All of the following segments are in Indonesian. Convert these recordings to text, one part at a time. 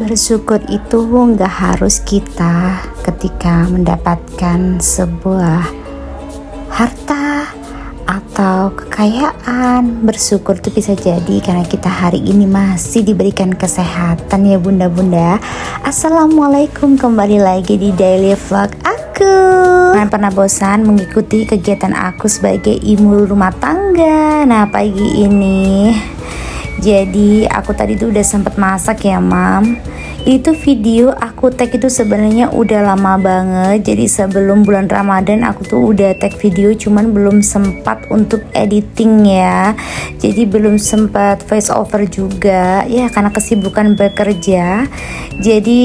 Bersyukur itu nggak harus kita ketika mendapatkan sebuah harta atau kekayaan. Bersyukur itu bisa jadi karena kita hari ini masih diberikan kesehatan ya bunda-bunda. Assalamualaikum, kembali lagi di daily vlog aku. Jangan pernah bosan mengikuti kegiatan aku sebagai ibu rumah tangga. Nah, pagi ini jadi aku tadi tuh udah sempet masak ya mam. Itu video aku tag itu sebenarnya udah lama banget. Jadi sebelum bulan Ramadan aku tuh udah tag video, cuman belum sempat untuk editing ya. Jadi belum sempat voice over juga ya karena kesibukan bekerja. Jadi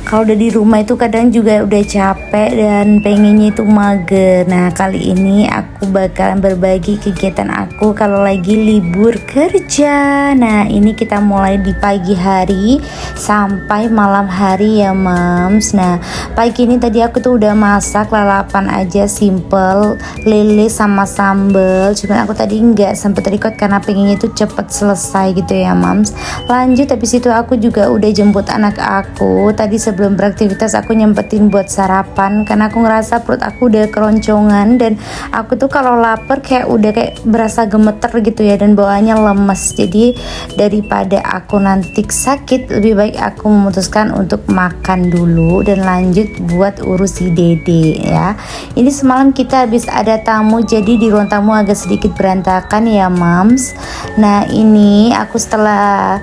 kalau udah di rumah itu kadang juga udah capek dan pengennya itu mager. Nah, kali ini aku bakalan berbagi kegiatan aku kalau lagi libur kerja. Nah, ini kita mulai di pagi hari sampai malam hari ya mams. Nah, pagi ini tadi aku tuh udah masak lalapan aja simple, lele sama sambal. Cuman aku tadi nggak sempet record karena pengennya tuh cepet selesai gitu ya mams. Lanjut habis itu aku juga udah jemput anak aku. Tadi sebelum beraktivitas aku nyempetin buat sarapan karena aku ngerasa perut aku udah keroncongan dan aku tuh kalau lapar kayak udah kayak berasa gemeter gitu ya dan bawaannya lemes. Jadi daripada aku nanti sakit, lebih baik aku memutuskan untuk makan dulu dan lanjut buat urus si dede ya. Ini semalam kita habis ada tamu, jadi di ruang tamu agak sedikit berantakan ya mams. Nah, ini aku setelah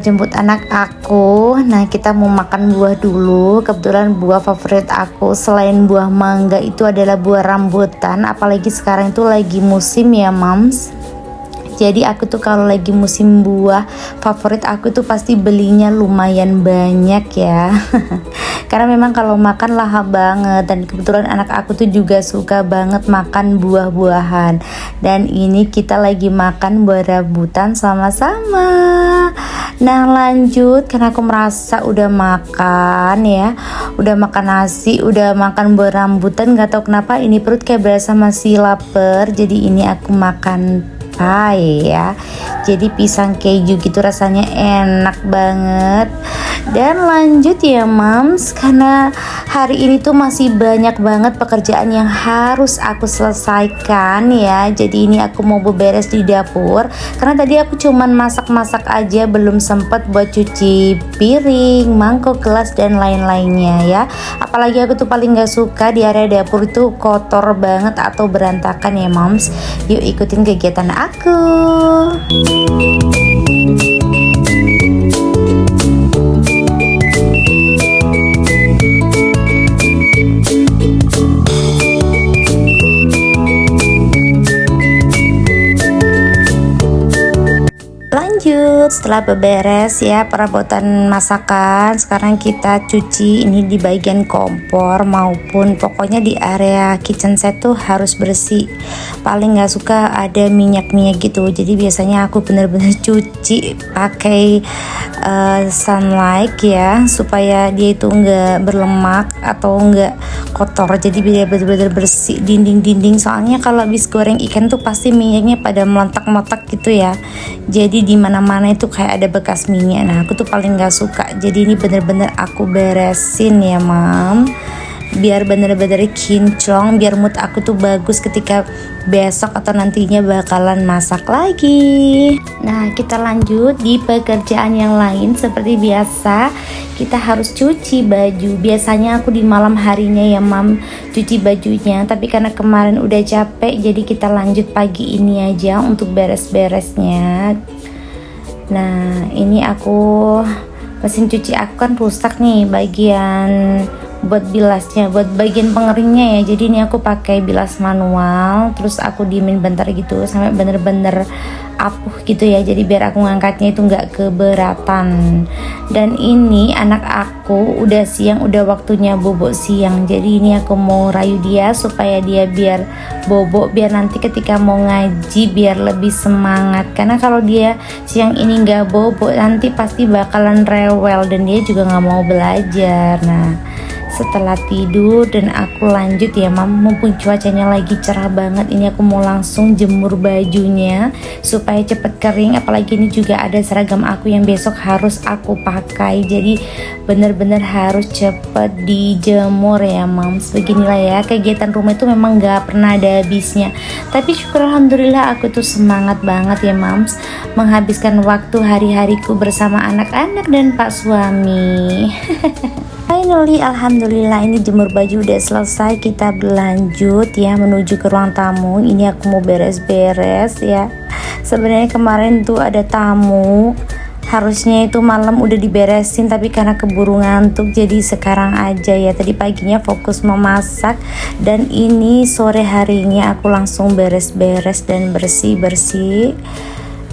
jemput anak aku. Nah, kita mau makan buah dulu. Kebetulan buah favorit aku selain buah mangga itu adalah buah rambutan. Apalagi sekarang itu lagi musim ya mams. Jadi aku tuh kalau lagi musim buah favorit aku tuh pasti belinya lumayan banyak ya. Karena memang kalau makan lahap banget dan kebetulan anak aku tuh juga suka banget makan buah-buahan. Dan ini kita lagi makan buah rambutan sama-sama. Nah, lanjut karena aku merasa udah makan ya, udah makan nasi, udah makan buah rambutan, gak tahu kenapa ini perut kayak berasa masih lapar. Jadi ini aku makan pie ya, jadi pisang keju gitu, rasanya enak banget. Dan lanjut ya mams, karena hari ini tuh masih banyak banget pekerjaan yang harus aku selesaikan ya. Jadi ini aku mau beberes di dapur karena tadi aku cuman masak-masak aja, belum sempet buat cuci piring, mangkok, gelas dan lain-lainnya ya. Apalagi aku tuh paling gak suka di area dapur itu kotor banget atau berantakan ya mams. Yuk ikutin kegiatan aku. Lanjut setelah beberes ya perabotan masakan, sekarang kita cuci ini di bagian kompor maupun pokoknya di area kitchen set tuh harus bersih. Paling nggak suka ada minyak-minyak gitu, jadi biasanya aku bener-bener cuci pakai sunlight ya supaya dia itu nggak berlemak atau nggak kotor. Jadi biar bener-bener bersih dinding-dinding, soalnya kalau habis goreng ikan tuh pasti minyaknya pada meletak-meletak gitu ya. Jadi di mana-mana itu kayak ada bekas minyak. Nah, aku tuh paling nggak suka. Jadi ini bener-bener aku beresin ya mam, biar bener-bener kinclong, biar mood aku tuh bagus ketika besok atau nantinya bakalan masak lagi. Nah, kita lanjut di pekerjaan yang lain. Seperti biasa kita harus cuci baju. Biasanya aku di malam harinya ya mam cuci bajunya, tapi karena kemarin udah capek jadi kita lanjut pagi ini aja untuk beres-beresnya. Nah, ini aku mesin cuci aku kan rusak nih bagian buat bilasnya, buat bagian pengeringnya ya. Jadi ini aku pakai bilas manual, terus aku diemin bentar gitu sampai bener-bener apuh gitu ya. Jadi biar aku ngangkatnya itu nggak keberatan. Dan ini anak aku udah siang, udah waktunya bobok siang. Jadi ini aku mau rayu dia supaya dia biar bobok, biar nanti ketika mau ngaji biar lebih semangat. Karena kalau dia siang ini nggak bobok nanti pasti bakalan rewel dan dia juga nggak mau belajar. Nah, setelah tidur dan aku lanjut ya mam, mumpung cuacanya lagi cerah banget, ini aku mau langsung jemur bajunya supaya cepet kering. Apalagi ini juga ada seragam aku yang besok harus aku pakai, jadi bener-bener harus cepet dijemur ya mams. Beginilah ya, kegiatan rumah itu memang gak pernah ada habisnya, tapi syukur alhamdulillah aku tuh semangat banget ya mams menghabiskan waktu hari-hariku bersama anak-anak dan pak suami. Finally, alhamdulillah ini jemur baju udah selesai. Kita berlanjut ya menuju ke ruang tamu. Ini aku mau beres-beres ya. Sebenarnya kemarin tuh ada tamu, harusnya itu malam udah diberesin, tapi karena keburu ngantuk jadi sekarang aja ya. Tadi paginya fokus memasak dan ini sore harinya aku langsung beres-beres dan bersih-bersih.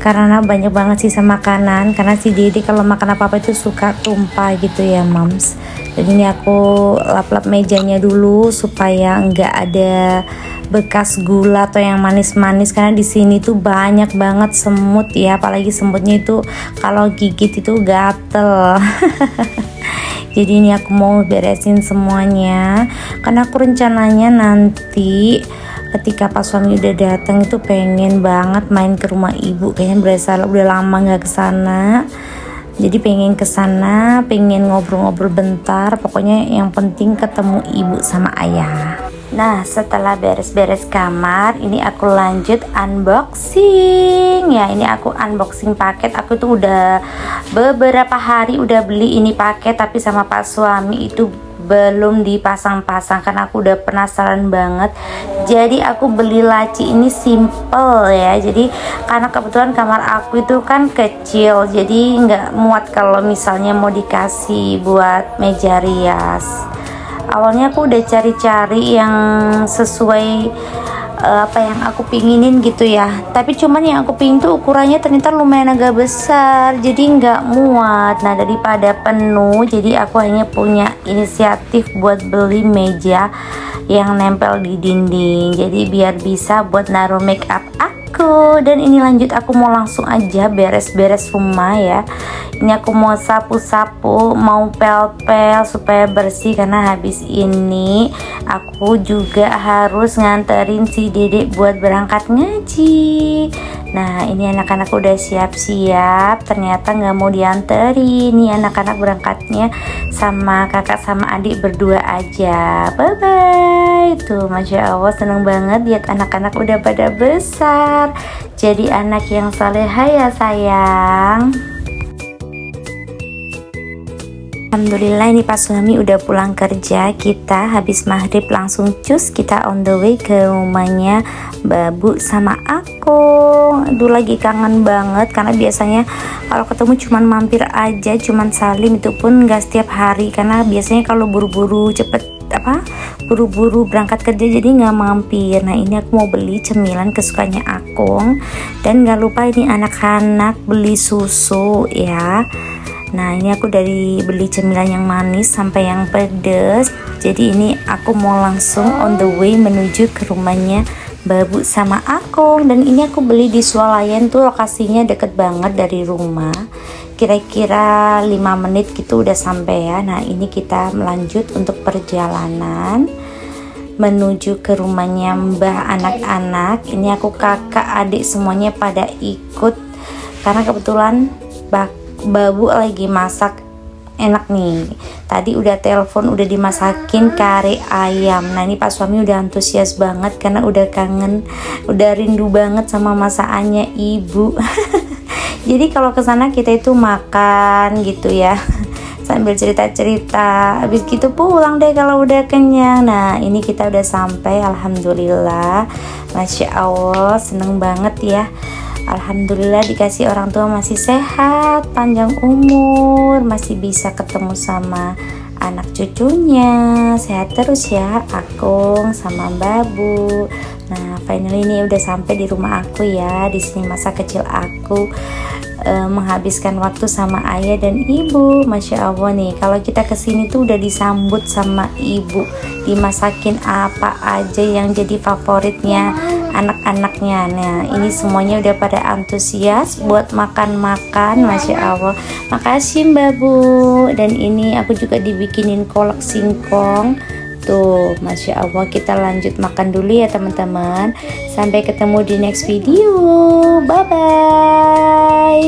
Karena banyak banget sisa makanan, karena si Dede kalau makan apa-apa itu suka tumpah gitu ya mams. Dan ini aku lap-lap mejanya dulu supaya nggak ada bekas gula atau yang manis-manis, karena di sini tuh banyak banget semut ya, apalagi semutnya itu kalau gigit itu gatel. Jadi ini aku mau beresin semuanya, karena aku rencananya nanti ketika pas suami udah datang itu pengen banget main ke rumah ibu. Kayaknya berasa udah lama nggak kesana, jadi pengen kesana, pengen ngobrol-ngobrol bentar. Pokoknya yang penting ketemu ibu sama ayah. Nah setelah beres-beres kamar, ini aku lanjut unboxing ya. Ini aku unboxing paket. Aku tuh udah beberapa hari udah beli ini paket, tapi sama pak suami itu belum dipasang-pasang karena aku udah penasaran banget. Jadi aku beli laci ini simple ya, jadi karena kebetulan kamar aku itu kan kecil, jadi nggak muat kalau misalnya mau dikasih buat meja rias. Awalnya aku udah cari-cari yang sesuai apa yang aku pinginin gitu ya, tapi cuman yang aku pingin tuh ukurannya ternyata lumayan agak besar, jadi nggak muat. Nah daripada penuh, jadi aku hanya punya inisiatif buat beli meja yang nempel di dinding, jadi biar bisa buat naruh make up aku. Dan ini lanjut aku mau langsung aja beres-beres rumah ya. Ini aku mau sapu-sapu, mau pel-pel supaya bersih, karena habis ini aku juga harus nganterin si Dedek buat berangkat ngaji. Nah ini anak-anak udah siap-siap, ternyata nggak mau dianterin. Ini anak-anak berangkatnya sama kakak sama adik berdua aja. Bye-bye. Tuh Masya Allah, seneng banget lihat anak-anak udah pada besar, jadi anak yang salehah ya sayang. Alhamdulillah ini pas suami udah pulang kerja, kita habis maghrib langsung cus, kita on the way ke rumahnya Babu sama aku. Aduh lagi kangen banget, karena biasanya kalau ketemu cuman mampir aja, cuman salim, itu pun gak setiap hari, karena biasanya kalau buru-buru buru-buru berangkat kerja jadi nggak mampir. Nah ini aku mau beli cemilan kesukaannya Akung, dan gak lupa ini anak-anak beli susu ya. Nah ini aku dari beli cemilan yang manis sampai yang pedes. Jadi ini aku mau langsung on the way menuju ke rumahnya Babu sama Akung. Dan ini aku beli di Swalayan tuh, lokasinya deket banget dari rumah, kira-kira 5 menit gitu udah sampai ya. Nah ini kita melanjut untuk perjalanan menuju ke rumahnya Mbah anak-anak. Ini aku kakak adik semuanya pada ikut, karena kebetulan Babu lagi masak enak nih. Tadi udah telepon, udah dimasakin kare ayam. Nah ini pak suami udah antusias banget karena udah kangen, udah rindu banget sama masakannya ibu. Jadi kalau kesana kita itu makan gitu ya, sambil cerita-cerita, habis gitu pulang deh kalau udah kenyang. Nah ini kita udah sampai, alhamdulillah. Masya Allah, seneng banget ya. Alhamdulillah dikasih orang tua masih sehat, panjang umur, masih bisa ketemu sama anak cucunya. Sehat terus ya Akung sama Babu. Nah finally ini udah sampai di rumah aku ya. Di sini masa kecil aku menghabiskan waktu sama ayah dan ibu. Masya Allah nih, kalau kita kesini tuh udah disambut sama ibu, dimasakin apa aja yang jadi favoritnya anak-anaknya. Nah ini semuanya udah pada antusias buat makan-makan. Masya Allah, makasih Mbak Bu. Dan ini aku juga dibikinin kolak singkong tuh. Masya Allah, kita lanjut makan dulu ya teman-teman. Sampai ketemu di next video. Bye bye.